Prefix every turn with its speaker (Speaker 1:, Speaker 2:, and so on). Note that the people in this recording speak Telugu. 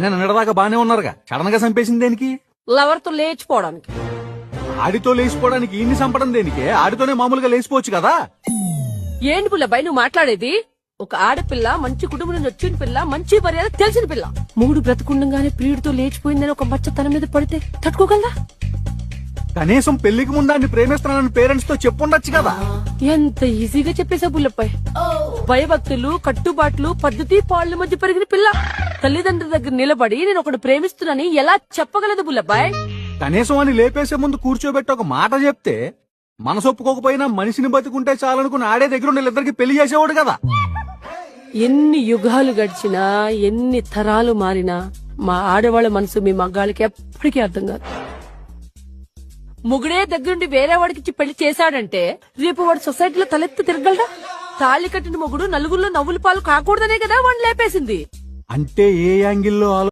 Speaker 1: ఆయన నిన్నదాకా బానే ఉన్నారుగా, సడన్ గా చంపేసింది దేనికి?
Speaker 2: లవర్ తో లేచిపోవడానికి.
Speaker 1: ఆడితో లేచిపోవడానికి ఈయన్ని చంపడం దేనికే? ఆడితోనే మామూలుగా లేచిపోవచ్చు కదా.
Speaker 2: ఏంటి పుల్లబ్బాయి నువ్వు మాట్లాడేది? ఒక ఆడపిల్ల, మంచి కుటుంబం నుంచి వచ్చిన పిల్ల, మంచి మర్యాద తెలిసిన పిల్ల, మూడు బ్రతుకుండగానే ప్రియుడితో లేచిపోయిందని ఒక మచ్చ తన మీద పడితే తట్టుకోగలరా?
Speaker 1: కనీసం పెళ్లికి ముందాన్ని ప్రేమిస్తున్నానని పేరెంట్స్ తో చెప్పుండొచ్చు కదా.
Speaker 2: ఎంత ఈజీగా చెప్పేశా పుల్లబ్బాయి. భయభక్తులు, కట్టుబాట్లు, పద్ధతి పాళ్ల మధ్య పెరిగిన పిల్ల తల్లిదండ్రుల దగ్గర నిలబడి నేను ఒకటి ప్రేమిస్తున్నానని ఎలా చెప్పగలదు పుల్లబ్బాయి?
Speaker 1: కనీసం అని లేపేసే ముందు కూర్చోబెట్టి ఒక మాట చెప్తే మనసు ఒప్పుకోకపోయినా మనిషిని బతుకుంటే చాలనుకుని ఆడే దగ్గర వీళ్ళిద్దరికి పెళ్లి చేసేవాడు కదా.
Speaker 2: ఎన్ని యుగాలు గడిచినా, ఎన్ని తరాలు మారినా మా ఆడవాళ్ళ మనసు మీ మగ్గాళ్ళకి ఎప్పటికీ అర్థం కాదు. ముగుడే దగ్గరుండి వేరే వాడికి పెళ్లి చేశాడంటే రేపు వాడు సొసైటీలో తలెత్తి తిరగలడా? తాళి కట్టిన మొగుడు నలుగురిలో నవ్వుల పాలు కాకూడదనే కదా వాడిని లేపేసింది.
Speaker 1: అంటే ఏ యాంగిల్లో